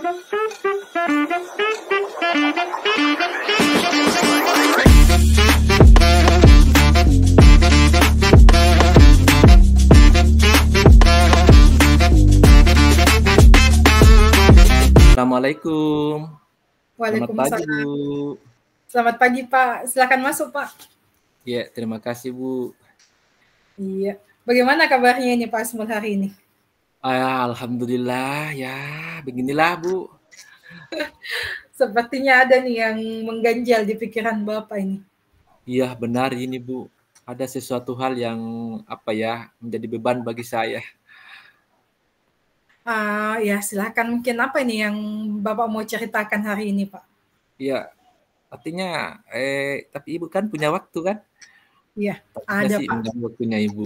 Assalamualaikum. Selamat pagi, Waalaikumsalam. Bu. Selamat pagi, Pak. Silakan masuk, Pak. Ya, terima kasih, Bu. Iya. Bagaimana kabarnya ini, Pak Asmul hari ini? Alhamdulillah, ya beginilah, Bu. Sepertinya ada nih yang mengganjal di pikiran Bapak ini. Iya, benar ini, Bu. Ada sesuatu hal yang menjadi beban bagi saya. Ya, silakan. Mungkin apa ini yang Bapak mau ceritakan hari ini, Pak? Iya, artinya tapi Ibu kan punya waktu kan? Iya, Pastinya ada, sih Pak. mengganggu waktunya Ibu.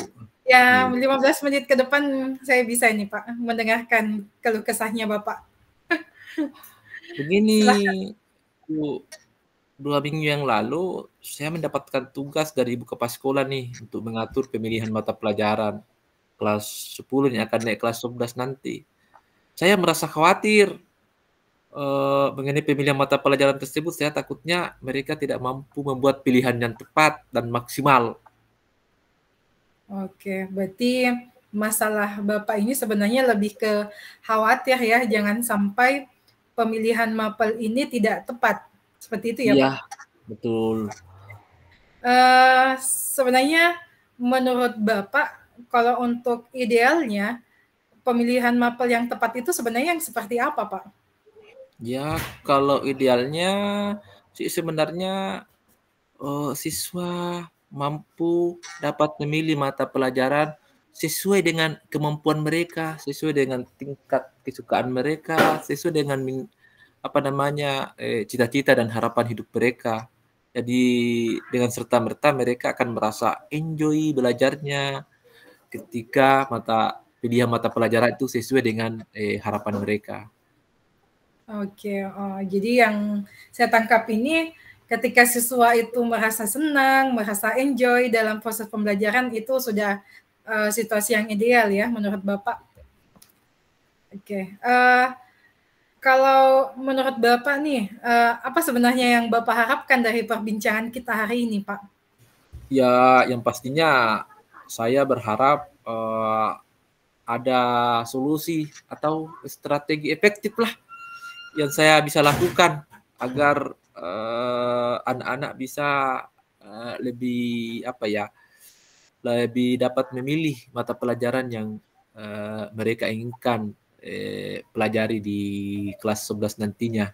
Ya, Iya. 15 menit ke depan saya bisa ini, Pak, mendengarkan keluh kesahnya Bapak. Begini, Silakan. Bu. 2 minggu yang lalu, saya mendapatkan tugas dari Ibu Kepala Sekolah nih untuk mengatur pemilihan mata pelajaran kelas 10 yang akan naik kelas 11 nanti. Saya merasa khawatir mengenai pemilihan mata pelajaran tersebut. Saya takutnya mereka tidak mampu membuat pilihan yang tepat dan maksimal. Oke, berarti masalah Bapak ini sebenarnya lebih ke khawatir ya, jangan sampai pemilihan mapel ini tidak tepat. Seperti itu ya, Iya, Pak? betul. Sebenarnya menurut Bapak, kalau untuk idealnya, pemilihan mapel yang tepat itu sebenarnya yang seperti apa, Pak? Ya, kalau idealnya sih sebenarnya siswa mampu dapat memilih mata pelajaran sesuai dengan kemampuan mereka, sesuai dengan tingkat kesukaan mereka, sesuai dengan cita-cita dan harapan hidup mereka. Jadi dengan serta-merta mereka akan merasa enjoy belajarnya ketika pilihan mata pelajaran itu sesuai dengan harapan mereka. Oke, jadi yang saya tangkap ini ketika siswa itu merasa senang, merasa enjoy dalam proses pembelajaran itu sudah situasi yang ideal ya menurut Bapak. Oke, kalau menurut Bapak nih, apa sebenarnya yang Bapak harapkan dari perbincangan kita hari ini, Pak? Ya, yang pastinya saya berharap ada solusi atau strategi efektif lah yang saya bisa lakukan agar anak-anak bisa lebih lebih dapat memilih mata pelajaran yang mereka inginkan pelajari di kelas 11 nantinya.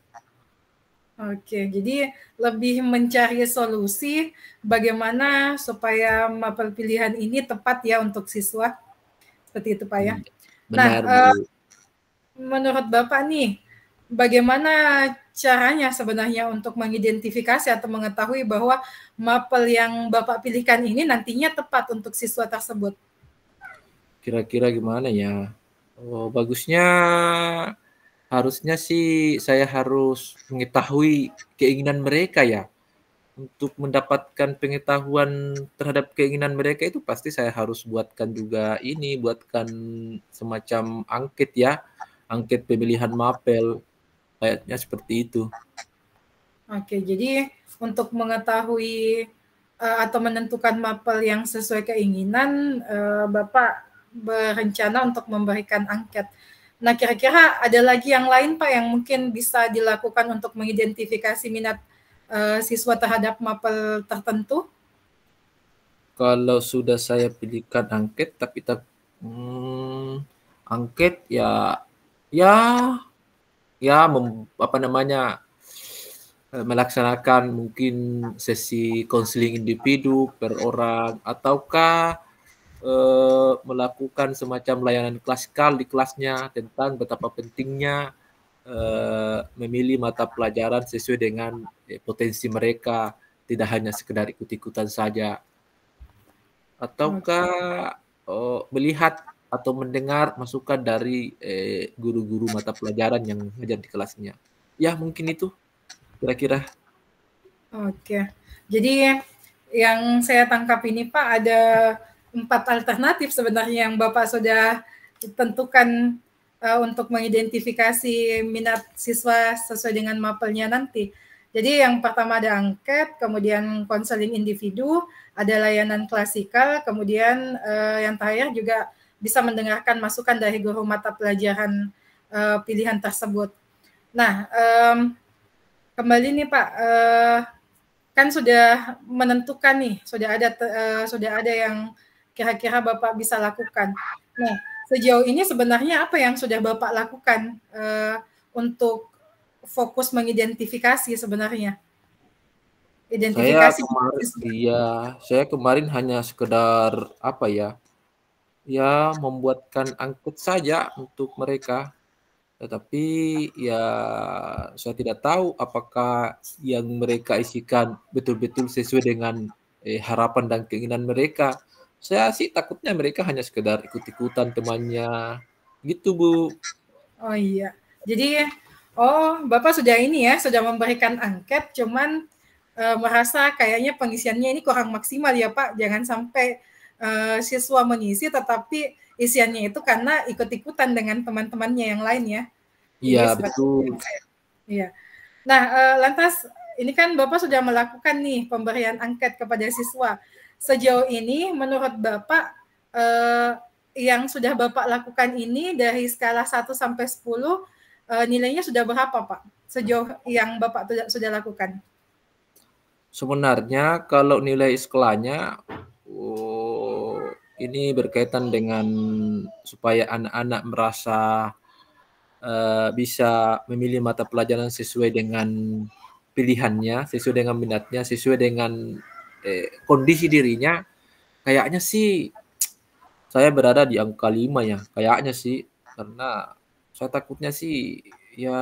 Oke, jadi lebih mencari solusi bagaimana supaya mapel pilihan ini tepat ya untuk siswa. Seperti itu, Pak ya. Nah, Benar, Bu. menurut Bapak nih, bagaimana caranya sebenarnya untuk mengidentifikasi atau mengetahui bahwa mapel yang Bapak pilihkan ini nantinya tepat untuk siswa tersebut? Kira-kira gimana ya? Bagusnya harusnya sih saya harus mengetahui keinginan mereka ya. Untuk mendapatkan pengetahuan terhadap keinginan mereka itu pasti saya harus buatkan semacam angket ya, angket pemilihan mapel, kayaknya seperti itu. Oke, jadi untuk mengetahui atau menentukan mapel yang sesuai keinginan, Bapak berencana untuk memberikan angket. Nah, kira-kira ada lagi yang lain, Pak, yang mungkin bisa dilakukan untuk mengidentifikasi minat siswa terhadap mapel tertentu? Kalau sudah saya pilihkan angket, angket ya, ya, ya, melaksanakan mungkin sesi konseling individu per orang, ataukah melakukan semacam layanan klasikal di kelasnya tentang betapa pentingnya memilih mata pelajaran sesuai dengan potensi mereka, tidak hanya sekedar ikut-ikutan saja. Ataukah melihat atau mendengar masukan dari guru-guru mata pelajaran yang mengajar di kelasnya. Ya, mungkin itu kira-kira. Oke, jadi yang saya tangkap ini Pak ada 4 alternatif sebenarnya yang Bapak sudah tentukan untuk mengidentifikasi minat siswa sesuai dengan mapelnya nanti. Jadi yang pertama ada angket, kemudian konseling individu, ada layanan klasikal, kemudian yang terakhir juga bisa mendengarkan masukan dari guru mata pelajaran pilihan tersebut. Nah, kembali nih Pak, kan sudah menentukan nih, sudah ada yang kira-kira Bapak bisa lakukan. Nah, sejauh ini sebenarnya apa yang sudah Bapak lakukan untuk fokus mengidentifikasi sebenarnya? Identifikasi Saya kemarin hanya sekedar apa ya? Ya membuatkan angket saja untuk mereka. Tetapi ya saya tidak tahu apakah yang mereka isikan betul-betul sesuai dengan harapan dan keinginan mereka. Saya sih takutnya mereka hanya sekedar ikut-ikutan temannya. Gitu, Bu. Oh iya. Jadi Bapak sudah ini ya, sudah memberikan angket cuman merasa kayaknya pengisiannya ini kurang maksimal ya Pak. Jangan sampai siswa mengisi tetapi isiannya itu karena ikut-ikutan dengan teman-temannya yang lain ya. Jadi Iya, seperti betul. itu. Iya. Nah, lantas ini kan Bapak sudah melakukan nih pemberian angket kepada siswa. Sejauh ini menurut Bapak yang sudah Bapak lakukan ini dari skala 1 sampai 10 nilainya sudah berapa, Pak? Sejauh yang Bapak sudah lakukan? Sebenarnya kalau nilai skalanya ini berkaitan dengan supaya anak-anak merasa bisa memilih mata pelajaran sesuai dengan pilihannya, sesuai dengan minatnya, sesuai dengan kondisi dirinya. Kayaknya sih saya berada di angka 5 ya, kayaknya sih. Karena saya takutnya sih ya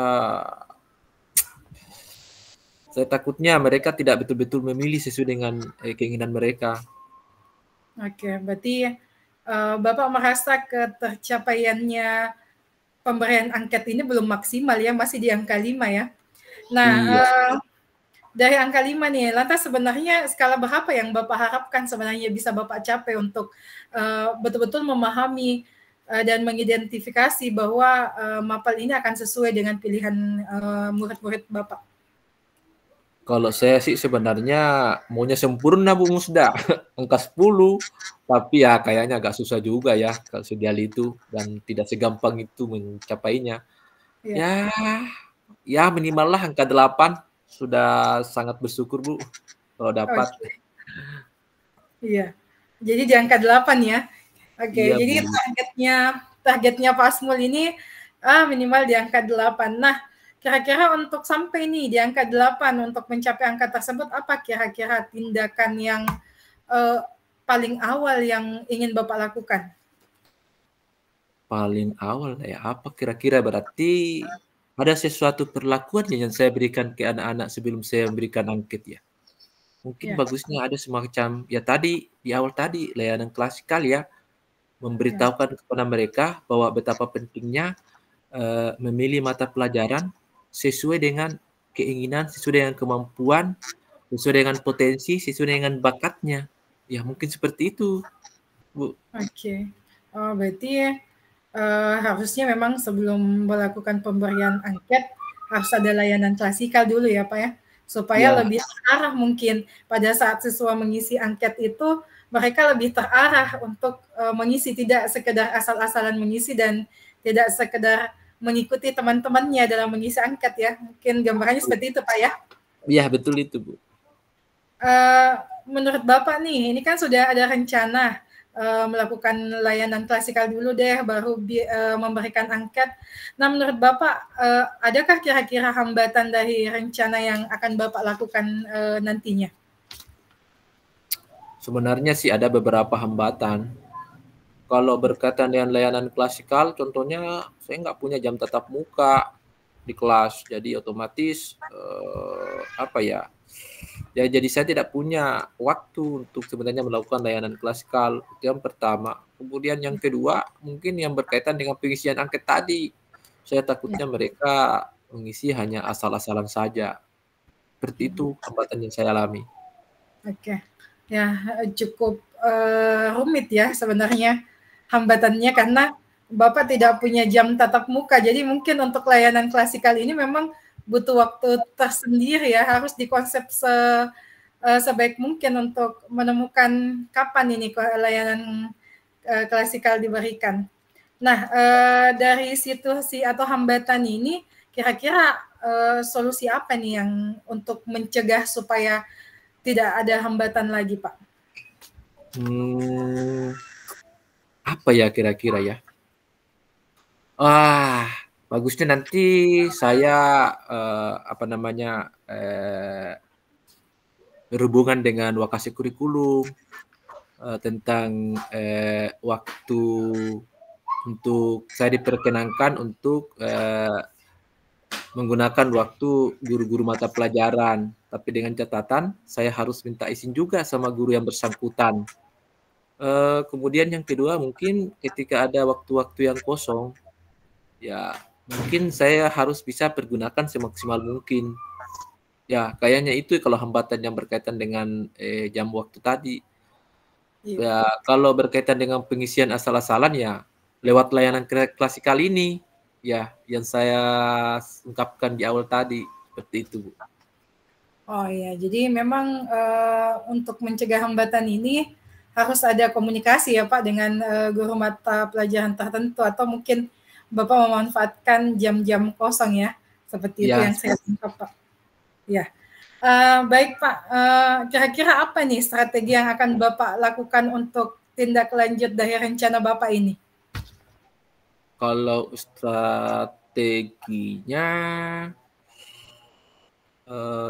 saya takutnya mereka tidak betul-betul memilih sesuai dengan keinginan mereka. Oke, berarti Bapak merasa ketercapaiannya pemberian angket ini belum maksimal ya, masih di angka 5 ya. Nah, Iya. dari angka 5 nih, lantas sebenarnya skala berapa yang Bapak harapkan sebenarnya bisa Bapak capai untuk betul-betul memahami dan mengidentifikasi bahwa mapel ini akan sesuai dengan pilihan murid-murid Bapak? Kalau saya sih sebenarnya maunya sempurna Bu Musda, angka 10, tapi ya kayaknya agak susah juga ya kalau seideal itu dan tidak segampang itu mencapainya. Iya. Ya, ya minimal lah angka 8 sudah sangat bersyukur Bu kalau dapat. Oke. Iya. Jadi di angka 8 ya. Oke, Iya jadi Bu. targetnya Pak Asmul ini minimal di angka 8. Nah, kira-kira untuk sampai nih di angka 8 untuk mencapai angka tersebut apa kira-kira tindakan yang paling awal yang ingin Bapak lakukan? Paling awal ya apa kira-kira berarti ada sesuatu perlakuan yang saya berikan ke anak-anak sebelum saya memberikan angket ya. Mungkin Ya, bagusnya ada semacam ya tadi di awal tadi layanan klasikal ya. ya, Memberitahukan kepada mereka bahwa betapa pentingnya memilih mata pelajaran sesuai dengan keinginan, sesuai dengan kemampuan, sesuai dengan potensi, sesuai dengan bakatnya. Ya mungkin seperti itu, Bu. oke. Oh, berarti harusnya memang sebelum melakukan pemberian angket harus ada layanan klasikal dulu ya Pak ya, supaya Ya, lebih terarah mungkin pada saat siswa mengisi angket itu mereka lebih terarah untuk mengisi, tidak sekedar asal-asalan mengisi dan tidak sekedar mengikuti teman-temannya dalam mengisi angket ya. Mungkin gambarannya seperti itu Pak ya. iya betul itu, Bu. Menurut Bapak nih, ini kan sudah ada rencana melakukan layanan klasikal dulu deh, baru memberikan angket. Nah, menurut Bapak, adakah kira-kira hambatan dari rencana yang akan Bapak lakukan nantinya? Sebenarnya sih ada beberapa hambatan. Kalau berkaitan dengan layanan klasikal, contohnya saya nggak punya jam tatap muka di kelas, jadi otomatis apa ya? Ya, jadi saya tidak punya waktu untuk sebenarnya melakukan layanan klasikal. Itu yang pertama. Kemudian yang kedua, mungkin yang berkaitan dengan pengisian angket tadi. Saya Ya, takutnya mereka mengisi hanya asal-asalan saja. Seperti itu hambatan yang saya alami. oke. Ya, cukup rumit ya sebenarnya hambatannya karena Bapak tidak punya jam tatap muka, jadi mungkin untuk layanan klasikal ini memang butuh waktu tersendiri ya, harus dikonsep sebaik mungkin untuk menemukan kapan ini layanan klasikal diberikan. Nah, dari situasi atau hambatan ini, kira-kira solusi apa nih yang untuk mencegah supaya tidak ada hambatan lagi, Pak? Apa ya kira-kira ya? Wah, bagusnya nanti saya berhubungan dengan Wakasi Kurikulum tentang waktu untuk saya diperkenankan untuk menggunakan waktu guru-guru mata pelajaran, tapi dengan catatan saya harus minta izin juga sama guru yang bersangkutan. Kemudian yang kedua mungkin ketika ada waktu-waktu yang kosong, ya mungkin saya harus bisa pergunakan semaksimal mungkin. Ya kayaknya itu kalau hambatan yang berkaitan dengan jam waktu tadi. Ya kalau berkaitan dengan pengisian asal-asalan ya lewat layanan klasikal ini ya yang saya ungkapkan di awal tadi seperti itu, Bu. Oh ya, jadi memang untuk mencegah hambatan ini harus ada komunikasi ya Pak dengan guru mata pelajaran tertentu atau mungkin Bapak memanfaatkan jam-jam kosong ya, seperti itu Ya, yang saya tangkap Pak. Ya, baik Pak. Kira-kira apa nih strategi yang akan Bapak lakukan untuk tindak lanjut dari rencana Bapak ini? kalau strateginya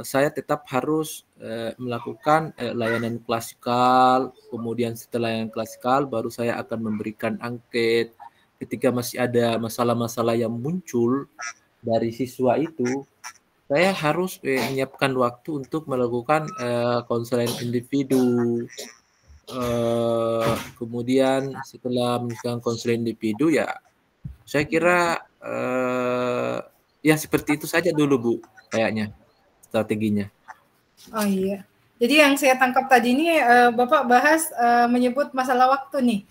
saya tetap harus melakukan layanan klasikal, kemudian setelah layanan klasikal baru saya akan memberikan angket. Ketika masih ada masalah-masalah yang muncul dari siswa itu, saya harus menyiapkan waktu untuk melakukan konseling individu. Kemudian setelah melakukan konseling individu ya, saya kira ya seperti itu saja dulu Bu, kayaknya strateginya. Oh iya. Jadi yang saya tangkap tadi ini Bapak bahas menyebut masalah waktu nih.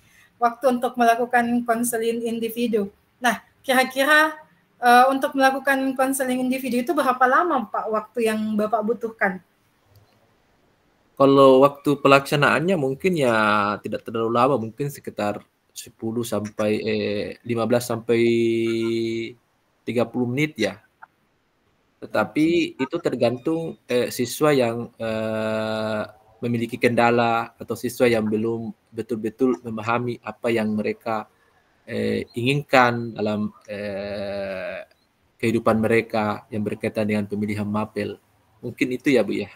Waktu untuk melakukan konseling individu. Nah, kira-kira untuk melakukan konseling individu itu berapa lama Pak waktu yang Bapak butuhkan? Kalau waktu pelaksanaannya mungkin ya tidak terlalu lama, mungkin sekitar 10 sampai 15 sampai 30 menit ya. Tetapi itu tergantung siswa yang memiliki kendala atau siswa yang belum betul-betul memahami apa yang mereka inginkan dalam kehidupan mereka yang berkaitan dengan pemilihan mapel. Mungkin itu ya Bu ya.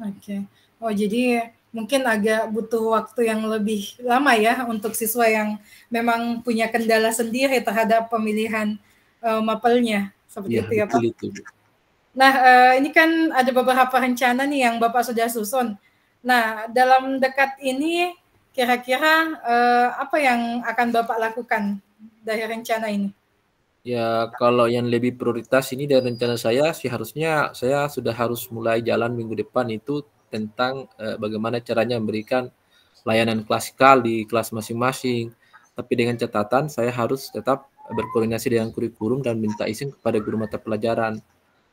Oke. Oh jadi mungkin agak butuh waktu yang lebih lama ya untuk siswa yang memang punya kendala sendiri terhadap pemilihan mapelnya. Seperti Iya, itu ya betul Pak. itu Bu. Nah, ini kan ada beberapa rencana nih yang Bapak sudah susun. Nah, dalam dekat ini kira-kira apa yang akan Bapak lakukan dari rencana ini? Ya, kalau yang lebih prioritas ini dari rencana saya sih harusnya saya sudah harus mulai jalan minggu depan itu tentang bagaimana caranya memberikan layanan klasikal di kelas masing-masing. Tapi dengan catatan saya harus tetap berkoordinasi dengan kurikulum dan minta izin kepada guru mata pelajaran.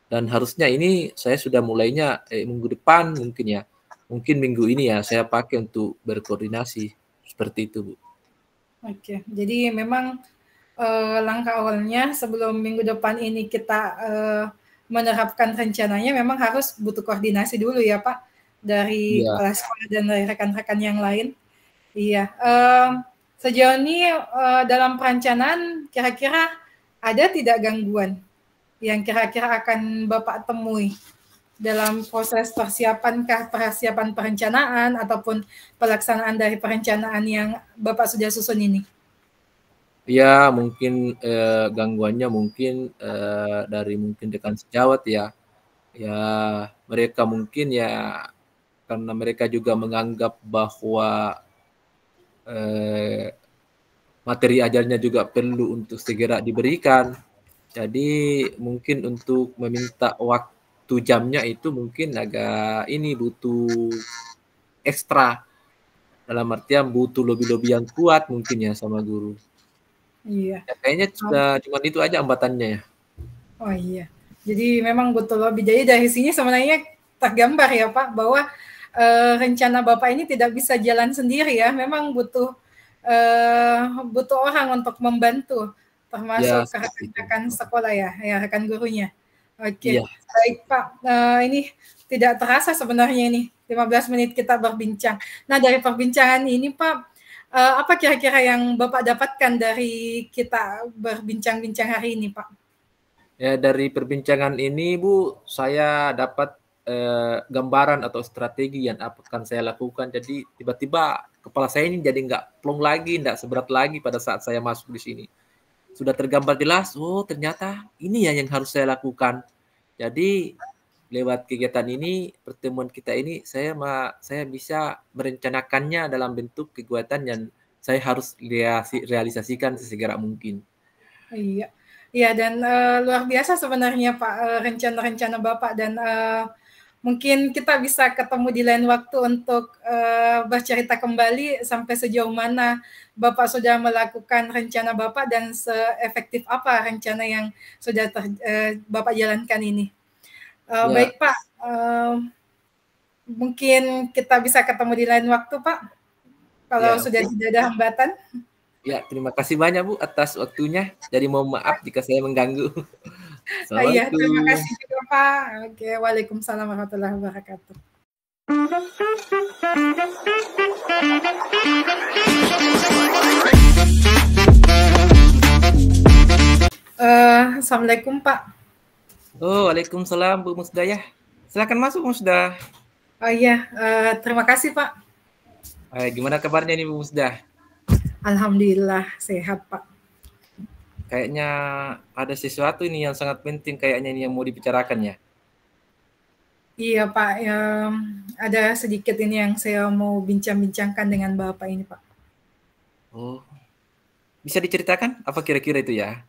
Dan harusnya ini saya sudah mulainya minggu depan mungkin ya. Mungkin minggu ini ya saya pakai untuk berkoordinasi. Seperti itu, Bu. Oke, jadi memang langkah awalnya sebelum minggu depan ini kita menerapkan rencananya memang harus butuh koordinasi dulu ya Pak dari Iya. kepala sekolah dan dari rekan-rekan yang lain. Iya, sejauh ini dalam perencanaan kira-kira ada tidak gangguan yang kira-kira akan Bapak temui dalam proses persiapan perencanaan ataupun pelaksanaan dari perencanaan yang Bapak sudah susun ini? Ya mungkin gangguannya mungkin dari mungkin rekan sejawat ya. Ya mereka mungkin ya karena mereka juga menganggap bahwa materi ajarnya juga perlu untuk segera diberikan. Jadi mungkin untuk meminta waktu jamnya itu mungkin agak ini butuh ekstra. Dalam artian butuh lobby-lobby yang kuat mungkin ya sama guru. Iya. Ya, kayaknya sudah cuma itu aja hambatannya ya. Oh iya. Jadi memang butuh lobby. Jadi dari sini sebenarnya tergambar ya Pak bahwa rencana Bapak ini tidak bisa jalan sendiri ya. Memang butuh orang untuk membantu, Ya, termasuk seperti itu. rekan-rekan sekolah ya rekan gurunya. Oke, Iya. baik Pak. Ini tidak terasa sebenarnya ini 15 menit kita berbincang. Nah dari perbincangan ini Pak, apa kira-kira yang Bapak dapatkan dari kita berbincang-bincang hari ini Pak? Ya, dari perbincangan ini, Bu, saya dapat gambaran atau strategi yang akan saya lakukan. Jadi tiba-tiba kepala saya ini jadi nggak plong lagi, nggak seberat lagi pada saat saya masuk di sini. Sudah tergambar jelas, oh ternyata ini ya yang harus saya lakukan. Jadi lewat kegiatan ini, pertemuan kita ini, saya bisa merencanakannya dalam bentuk kegiatan yang saya harus realisasikan sesegera mungkin. Iya, iya dan luar biasa sebenarnya Pak rencana-rencana Bapak dan mungkin kita bisa ketemu di lain waktu untuk bercerita kembali sampai sejauh mana Bapak sudah melakukan rencana Bapak dan seefektif apa rencana yang sudah Bapak jalankan ini. Ya, Baik Pak, mungkin kita bisa ketemu di lain waktu Pak, kalau ya, sudah oke. tidak ada hambatan. Ya, terima kasih banyak Bu atas waktunya. Jadi mohon maaf jika saya mengganggu. Iya, terima Assalamualaikum. kasih juga Pak. Oke, waalaikumsalam warahmatullahi wabarakatuh. Assalamualaikum Pak. Oh, waalaikumsalam Bu Musdayah. Silakan masuk Musdah. Oh iya, terima kasih Pak. Gimana kabarnya nih Bu Musdah? Alhamdulillah sehat Pak. Kayaknya ada sesuatu ini yang sangat penting kayaknya ini yang mau dibicarakan ya. Iya Pak, ada sedikit ini yang saya mau bincang-bincangkan dengan Bapak ini Pak. Oh, bisa diceritakan apa kira-kira itu ya?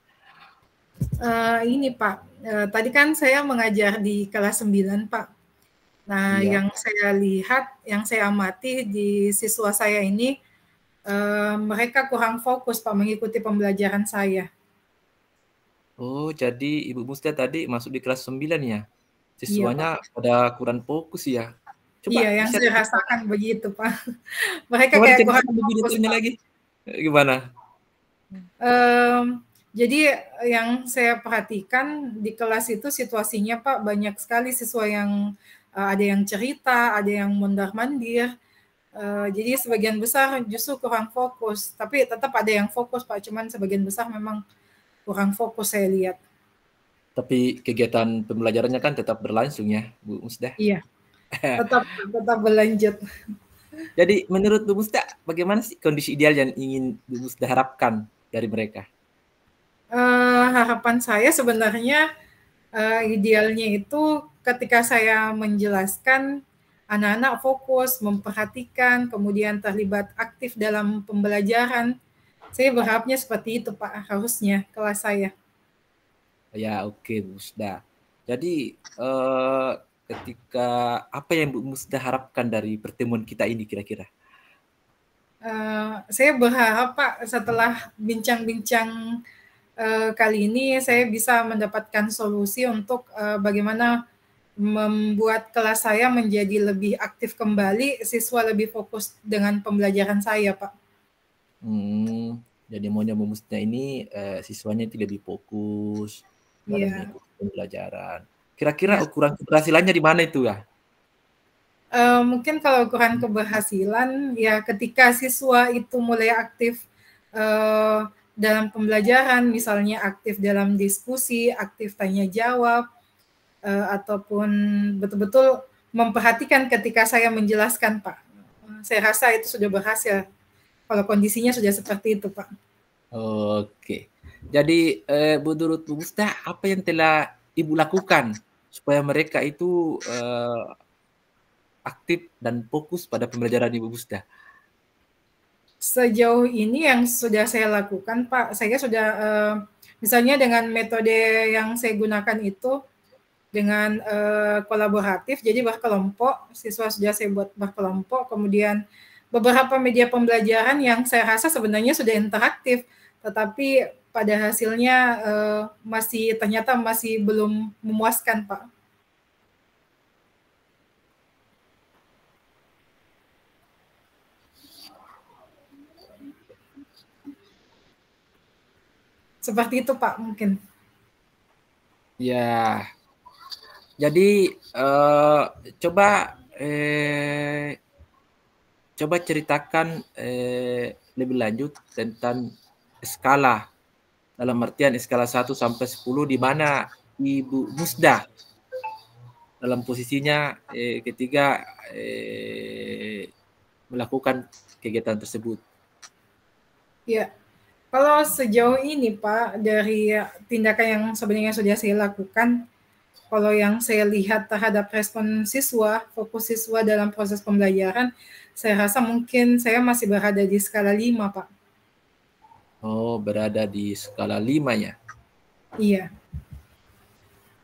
Ini Pak, tadi kan saya mengajar di kelas 9 Pak. Nah, Iya. yang saya lihat, yang saya amati di siswa saya ini, mereka kurang fokus Pak mengikuti pembelajaran saya. Oh, jadi Ibu Musda tadi masuk di kelas 9 ya? Iya Pak. Siswanya pada kurang fokus ya? Iya, Coba yang bisa saya diceritakan, rasakan begitu Pak. Mereka coba kayak kurang diceritakan lebih fokus detailnya Pak. lagi. Gimana? Jadi yang saya perhatikan di kelas itu situasinya Pak banyak sekali siswa yang ada yang cerita, ada yang mondar-mandir. Jadi sebagian besar justru kurang fokus, tapi tetap ada yang fokus Pak, cuman sebagian besar memang kurang fokus saya lihat. Tapi kegiatan pembelajarannya kan tetap berlangsung ya, Bu Musda. Iya, tetap berlanjut. Jadi menurut Bu Musda, bagaimana sih kondisi ideal yang ingin Bu Musda harapkan dari mereka? Harapan saya sebenarnya idealnya itu ketika saya menjelaskan, anak-anak fokus, memperhatikan, kemudian terlibat aktif dalam pembelajaran. Saya berharapnya seperti itu Pak, harusnya kelas saya. Ya, oke Bu Musda. Jadi ketika apa yang Bu Musda harapkan dari pertemuan kita ini kira-kira? Saya berharap Pak setelah bincang-bincang kali ini saya bisa mendapatkan solusi untuk bagaimana membuat kelas saya menjadi lebih aktif kembali, siswa lebih fokus dengan pembelajaran saya, Pak. Jadi maunya Bu Musda ini siswanya itu lebih fokus dalam Iya, mengikuti pembelajaran. Kira-kira iya. ukuran keberhasilannya di mana itu ya? Mungkin kalau ukuran keberhasilan ya ketika siswa itu mulai aktif dalam pembelajaran, misalnya aktif dalam diskusi, aktif tanya jawab, ataupun betul-betul memperhatikan ketika saya menjelaskan, Pak. Saya rasa itu sudah berhasil. Kalau kondisinya sudah seperti itu, Pak. Oke. Jadi menurut Bu Musda apa yang telah Ibu lakukan supaya mereka itu aktif dan fokus pada pembelajaran Ibu Musda? Sejauh ini yang sudah saya lakukan, Pak, saya sudah misalnya dengan metode yang saya gunakan itu dengan kolaboratif, jadi berkelompok, siswa sudah saya buat berkelompok, kemudian beberapa media pembelajaran yang saya rasa sebenarnya sudah interaktif, tetapi pada hasilnya ternyata masih belum memuaskan, Pak. Seperti itu, Pak, mungkin. Ya, jadi coba ceritakan lebih lanjut tentang skala, dalam artian skala 1 sampai 10 di mana Ibu Musda dalam posisinya ketika melakukan kegiatan tersebut. Ya, kalau sejauh ini Pak, dari tindakan yang sebenarnya sudah saya lakukan, kalau yang saya lihat terhadap respon siswa, fokus siswa dalam proses pembelajaran, saya rasa mungkin saya masih berada di skala 5, Pak. Oh, berada di skala 5 ya? Iya.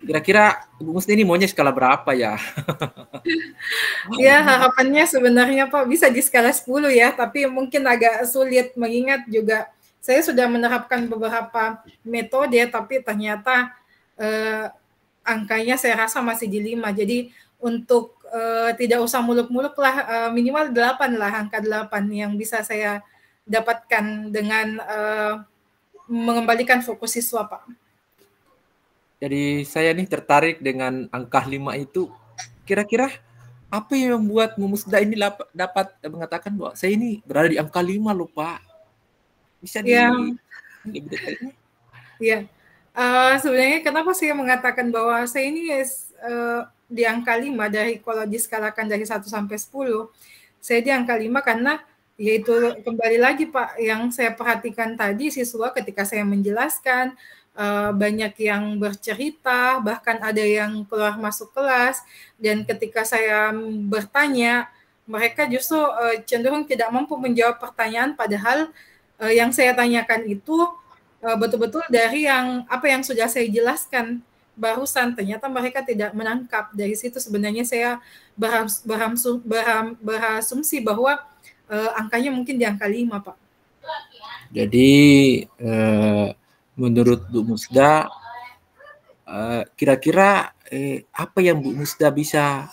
Kira-kira Ibu Musda ini maunya skala berapa ya? Ya, harapannya sebenarnya Pak bisa di skala 10 ya, tapi mungkin agak sulit mengingat juga saya sudah menerapkan beberapa metode, tapi ternyata angkanya saya rasa masih di 5. Jadi untuk tidak usah muluk-muluk lah, minimal 8 lah, angka 8 yang bisa saya dapatkan dengan mengembalikan fokus siswa, Pak. Jadi saya nih tertarik dengan angka 5 itu. Kira-kira apa yang membuat Bu Musda ini dapat mengatakan bahwa saya ini berada di angka 5 loh, Pak? Bisa Ya, lebih detailnya? ya. Sebenarnya kenapa saya mengatakan bahwa saya ini di angka 5 dari kalau diskalakan dari 1 sampai 10, saya di angka 5 karena yaitu kembali lagi Pak, yang saya perhatikan tadi siswa ketika saya menjelaskan, banyak yang bercerita, bahkan ada yang keluar masuk kelas, dan ketika saya bertanya, mereka justru cenderung tidak mampu menjawab pertanyaan, padahal yang saya tanyakan itu betul-betul dari apa yang sudah saya jelaskan barusan, ternyata mereka tidak menangkap. Dari situ sebenarnya saya berasumsi bahwa angkanya mungkin di angka 5, Pak. Jadi menurut Bu Musda, kira-kira apa yang Bu Musda bisa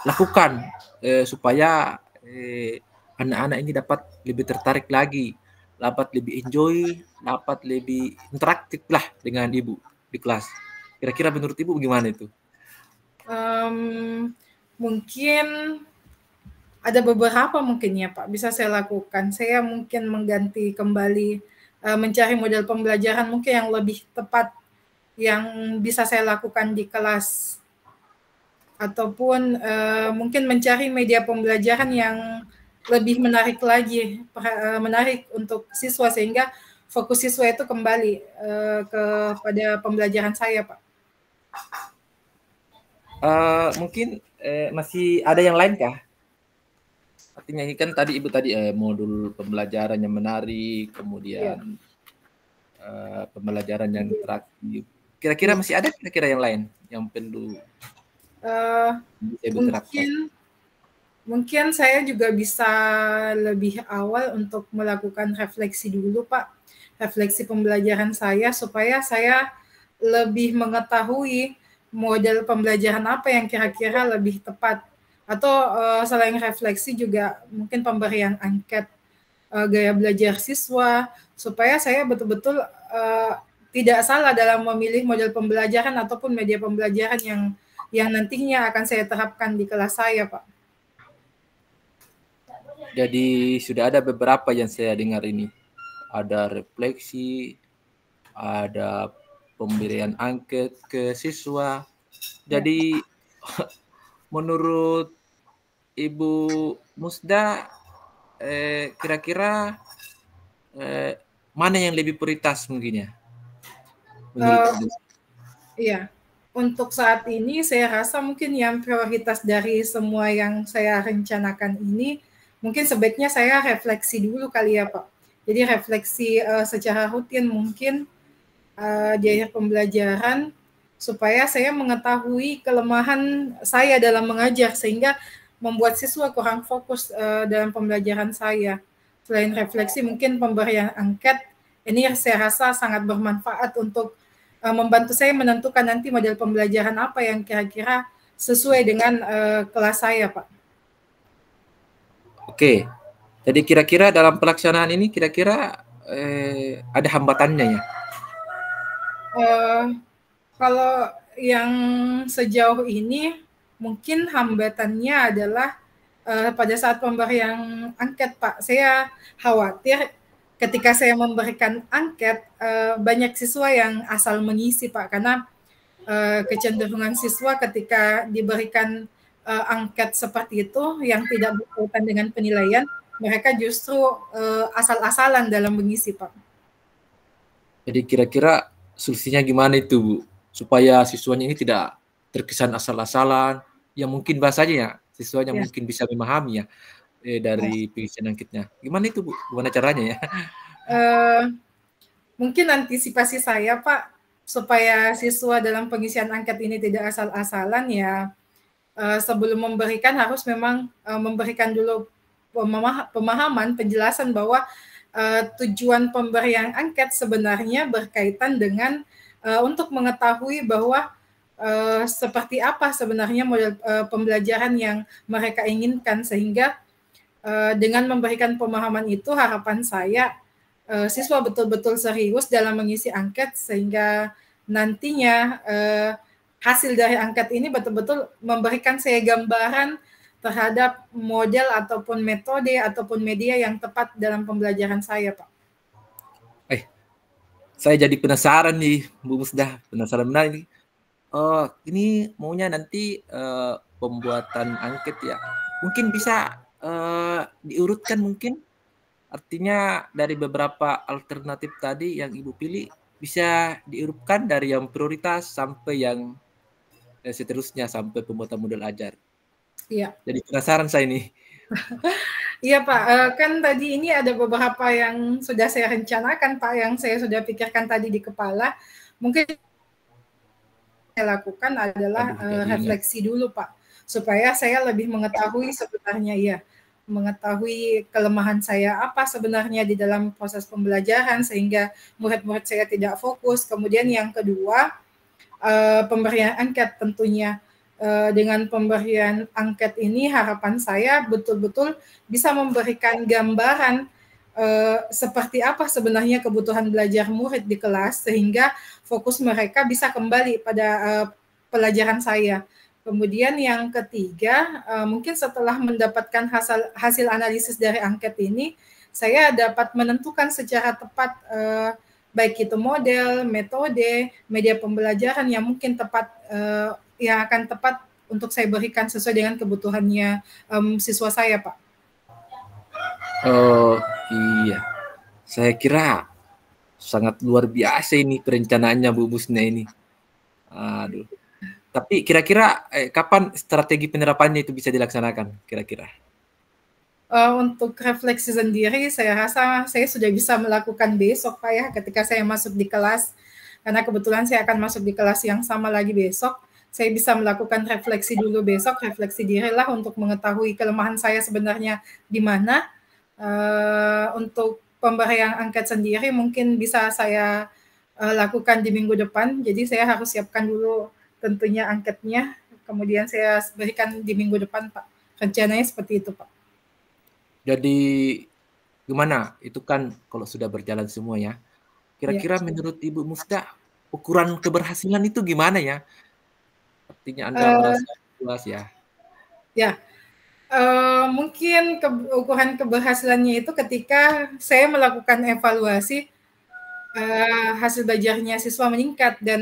lakukan supaya anak-anak ini dapat lebih tertarik lagi, dapat lebih enjoy, dapat lebih interaktif lah dengan Ibu di kelas. Kira-kira menurut Ibu gimana itu? Mungkin ada beberapa mungkin ya Pak, bisa saya lakukan. Saya mungkin mengganti kembali, mencari model pembelajaran mungkin yang lebih tepat, yang bisa saya lakukan di kelas. Ataupun mungkin mencari media pembelajaran yang lebih menarik lagi, menarik untuk siswa sehingga fokus siswa itu kembali kepada pembelajaran saya, Pak. Mungkin masih ada yang lain kah? Artinya ini kan tadi Ibu tadi modul pembelajaran yang menarik, kemudian pembelajaran yang interaktif. Kira-kira masih ada kira-kira yang lain yang perlu Ibu terapkan? Mungkin saya juga bisa lebih awal untuk melakukan refleksi dulu, Pak. Refleksi pembelajaran saya supaya saya lebih mengetahui model pembelajaran apa yang kira-kira lebih tepat. Atau selain refleksi juga mungkin pemberian angket gaya belajar siswa supaya saya betul-betul tidak salah dalam memilih model pembelajaran ataupun media pembelajaran yang nantinya akan saya terapkan di kelas saya, Pak. Jadi sudah ada beberapa yang saya dengar ini. Ada refleksi, ada pemberian angket ke siswa. Jadi menurut Ibu Musda, kira-kira mana yang lebih prioritas mungkin ya? Iya, untuk saat ini saya rasa mungkin yang prioritas dari semua yang saya rencanakan ini, mungkin sebaiknya saya refleksi dulu kali ya Pak. Jadi refleksi secara rutin mungkin di akhir pembelajaran, supaya saya mengetahui kelemahan saya dalam mengajar, sehingga membuat siswa kurang fokus dalam pembelajaran saya. Selain refleksi, mungkin pemberian angket Ini saya rasa sangat bermanfaat untuk membantu saya menentukan nanti model pembelajaran apa yang kira-kira sesuai dengan kelas saya, Pak. Oke, jadi kira-kira dalam pelaksanaan ini kira-kira ada hambatannya ya? Kalau yang sejauh ini mungkin hambatannya adalah pada saat pemberian angket, Pak. Saya khawatir ketika saya memberikan angket banyak siswa yang asal mengisi, Pak, karena kecenderungan siswa ketika diberikan angket seperti itu yang tidak berkaitan dengan penilaian, mereka justru asal-asalan dalam mengisi, Pak. Jadi kira-kira solusinya gimana itu, Bu? Supaya siswanya ini tidak terkesan asal-asalan, yang mungkin bahasanya ya, siswanya Ya. mungkin bisa memahami ya dari pengisian angketnya. Gimana itu, Bu? Gimana caranya ya? Mungkin antisipasi saya, Pak, supaya siswa dalam pengisian angket ini tidak asal-asalan ya, sebelum memberikan harus memang memberikan dulu pemahaman, penjelasan bahwa tujuan pemberian angket sebenarnya berkaitan dengan untuk mengetahui bahwa seperti apa sebenarnya model pembelajaran yang mereka inginkan, sehingga dengan memberikan pemahaman itu harapan saya siswa betul-betul serius dalam mengisi angket, sehingga nantinya hasil dari angket ini betul-betul memberikan saya gambaran terhadap model ataupun metode ataupun media yang tepat dalam pembelajaran saya, Pak. Saya jadi penasaran nih, Bu Musdah. Penasaran benar ini. Oh, ini maunya nanti pembuatan angket ya. Mungkin bisa diurutkan mungkin. Artinya dari beberapa alternatif tadi yang Ibu pilih bisa diurutkan dari yang prioritas sampai yang seterusnya sampai pembuatan model ajar. Iya. Jadi penasaran saya nih. Iya, Pak, kan tadi ini ada beberapa yang sudah saya rencanakan, Pak, yang saya sudah pikirkan tadi di kepala. Mungkin saya lakukan adalah refleksi dulu, Pak, supaya saya lebih mengetahui sebenarnya ya, mengetahui kelemahan saya apa sebenarnya di dalam proses pembelajaran sehingga murid-murid saya tidak fokus. Kemudian yang kedua, pemberian angket tentunya. Dengan pemberian angket ini harapan saya betul-betul bisa memberikan gambaran seperti apa sebenarnya kebutuhan belajar murid di kelas sehingga fokus mereka bisa kembali pada pelajaran saya. Kemudian yang ketiga, mungkin setelah mendapatkan hasil analisis dari angket ini, saya dapat menentukan secara tepat baik itu model, metode, media pembelajaran yang mungkin tepat yang akan tepat untuk saya berikan sesuai dengan kebutuhannya siswa saya, Pak. Oh iya, saya kira sangat luar biasa ini perencanaannya Bu Musna ini. Aduh. Tapi kira-kira kapan strategi penerapannya itu bisa dilaksanakan kira-kira? Untuk refleksi sendiri, saya rasa saya sudah bisa melakukan besok, Pak, ya, ketika saya masuk di kelas. Karena kebetulan saya akan masuk di kelas yang sama lagi besok. Saya bisa melakukan refleksi dulu besok, refleksi diri lah untuk mengetahui kelemahan saya sebenarnya di mana. Untuk pemberian angket sendiri mungkin bisa saya lakukan di minggu depan. Jadi saya harus siapkan dulu tentunya angketnya. Kemudian saya berikan di minggu depan, Pak. Rencananya seperti itu, Pak. Jadi gimana? Itu kan kalau sudah berjalan semua ya. Kira-kira menurut Ibu Musda ukuran keberhasilan itu gimana ya? Artinya Anda merasa puas ya? Ya, mungkin ukuran keberhasilannya itu ketika saya melakukan evaluasi hasil belajarnya siswa meningkat, dan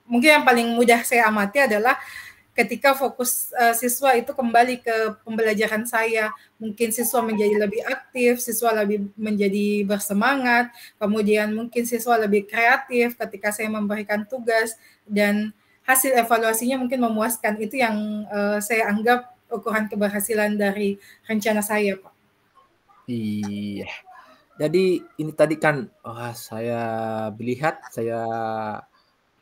mungkin yang paling mudah saya amati adalah ketika fokus siswa itu kembali ke pembelajaran saya. Mungkin siswa menjadi lebih aktif, siswa lebih menjadi bersemangat, kemudian mungkin siswa lebih kreatif ketika saya memberikan tugas, dan hasil evaluasinya mungkin memuaskan. Itu yang saya anggap ukuran keberhasilan dari rencana saya, Pak. Iya. Jadi ini tadi kan saya melihat, saya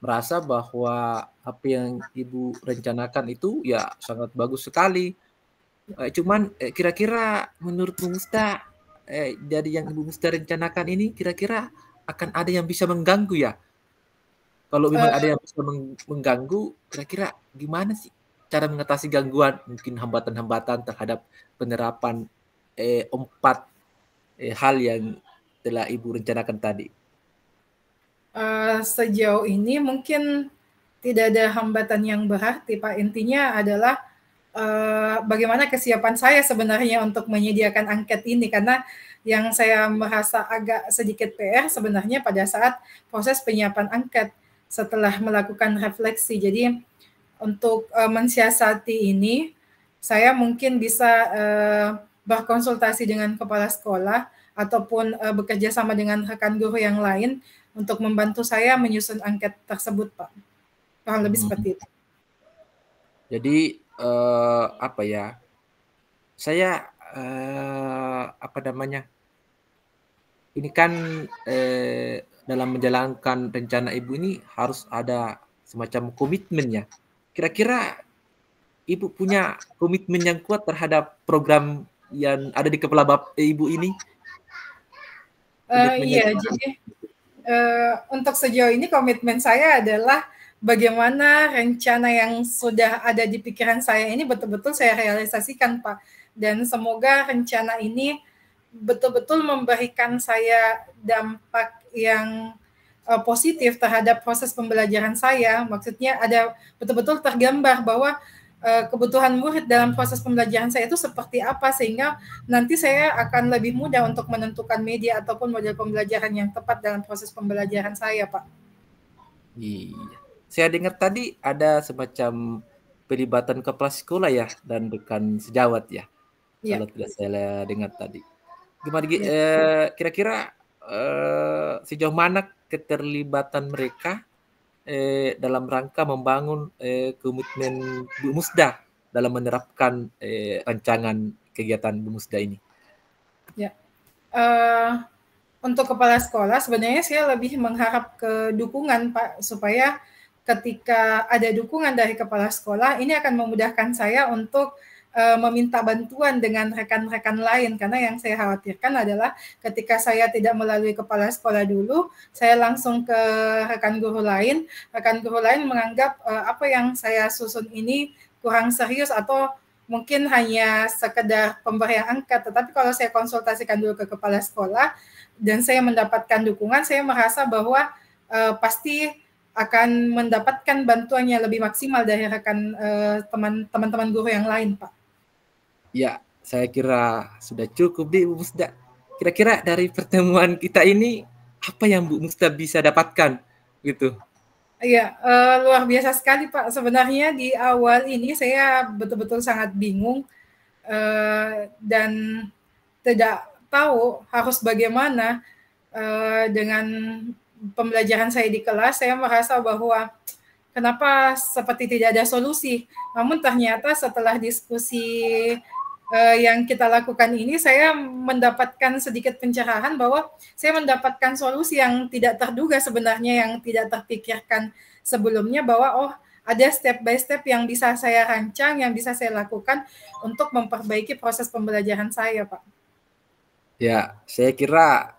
merasa bahwa apa yang Ibu rencanakan itu ya sangat bagus sekali. Cuman kira-kira menurut Bu Musta dari yang Ibu Musta rencanakan ini kira-kira akan ada yang bisa mengganggu ya. Kalau memang ada yang bisa mengganggu, kira-kira gimana sih cara mengatasi gangguan, mungkin hambatan-hambatan terhadap penerapan 4 hal yang telah Ibu rencanakan tadi? Sejauh ini mungkin tidak ada hambatan yang berarti, Pak. Intinya adalah bagaimana kesiapan saya sebenarnya untuk menyediakan angket ini, karena yang saya merasa agak sedikit PR sebenarnya pada saat proses penyiapan angket setelah melakukan refleksi. Jadi untuk mensiasati ini, saya mungkin bisa berkonsultasi dengan kepala sekolah ataupun bekerja sama dengan rekan guru yang lain untuk membantu saya menyusun angket tersebut, Pak. Kurang lebih seperti itu. Jadi apa ya? Saya apa namanya? Ini kan dalam menjalankan rencana Ibu ini harus ada semacam komitmen ya. Kira-kira Ibu punya komitmen yang kuat terhadap program yang ada di kepala Ibu ini? Iya, jadi untuk sejauh ini komitmen saya adalah bagaimana rencana yang sudah ada di pikiran saya ini betul-betul saya realisasikan, Pak. Dan semoga rencana ini betul-betul memberikan saya dampak yang positif terhadap proses pembelajaran saya. Maksudnya ada betul-betul tergambar bahwa kebutuhan murid dalam proses pembelajaran saya itu seperti apa, sehingga nanti saya akan lebih mudah untuk menentukan media ataupun model pembelajaran yang tepat dalam proses pembelajaran saya, Pak. Iya. Saya dengar tadi ada semacam pelibatan kepala sekolah ya dan rekan sejawat ya. Ya. Kalau tidak saya dengar tadi. Gimana kira-kira sejauh mana keterlibatan mereka dalam rangka membangun komitmen Bu Musda dalam menerapkan rancangan kegiatan Bu Musda ini? Ya, untuk kepala sekolah sebenarnya saya lebih mengharap ke dukungan, Pak, supaya ketika ada dukungan dari kepala sekolah, ini akan memudahkan saya untuk meminta bantuan dengan rekan-rekan lain, karena yang saya khawatirkan adalah ketika saya tidak melalui kepala sekolah dulu, saya langsung ke rekan guru lain menganggap apa yang saya susun ini kurang serius atau mungkin hanya sekedar pemberian angkat. Tetapi kalau saya konsultasikan dulu ke kepala sekolah dan saya mendapatkan dukungan, saya merasa bahwa pasti akan mendapatkan bantuan yang lebih maksimal dari rekan teman-teman guru yang lain, Pak. Ya, saya kira sudah cukup di Bu Musda. Kira-kira dari pertemuan kita ini apa yang Bu Musda bisa dapatkan gitu? Iya, luar biasa sekali, Pak. Sebenarnya di awal ini saya betul-betul sangat bingung dan tidak tahu harus bagaimana dengan pembelajaran saya di kelas. Saya merasa bahwa kenapa seperti tidak ada solusi. Namun ternyata setelah diskusi yang kita lakukan ini, saya mendapatkan sedikit pencerahan bahwa saya mendapatkan solusi yang tidak terduga sebenarnya, yang tidak terpikirkan sebelumnya, bahwa oh, ada step by step yang bisa saya rancang, yang bisa saya lakukan untuk memperbaiki proses pembelajaran saya, Pak. Ya, saya kira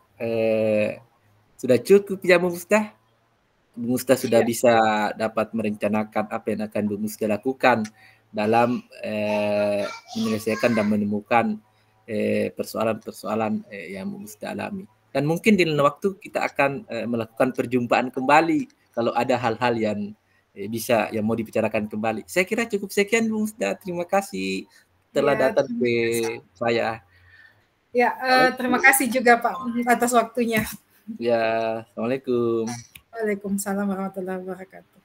sudah cukup ya Bu Musda. Bu Musda sudah bisa dapat merencanakan apa yang akan Bu Musda lakukan dalam menyelesaikan dan menemukan persoalan-persoalan yang Bu Musda alami. Dan mungkin di lain waktu kita akan melakukan perjumpaan kembali kalau ada hal-hal yang bisa yang mau dibicarakan kembali. Saya kira cukup sekian Bu Musda. Terima kasih telah datang ke saya. Ya, terima kasih juga Pak atas waktunya. Ya, Assalamualaikum. Waalaikumsalam warahmatullahi wabarakatuh.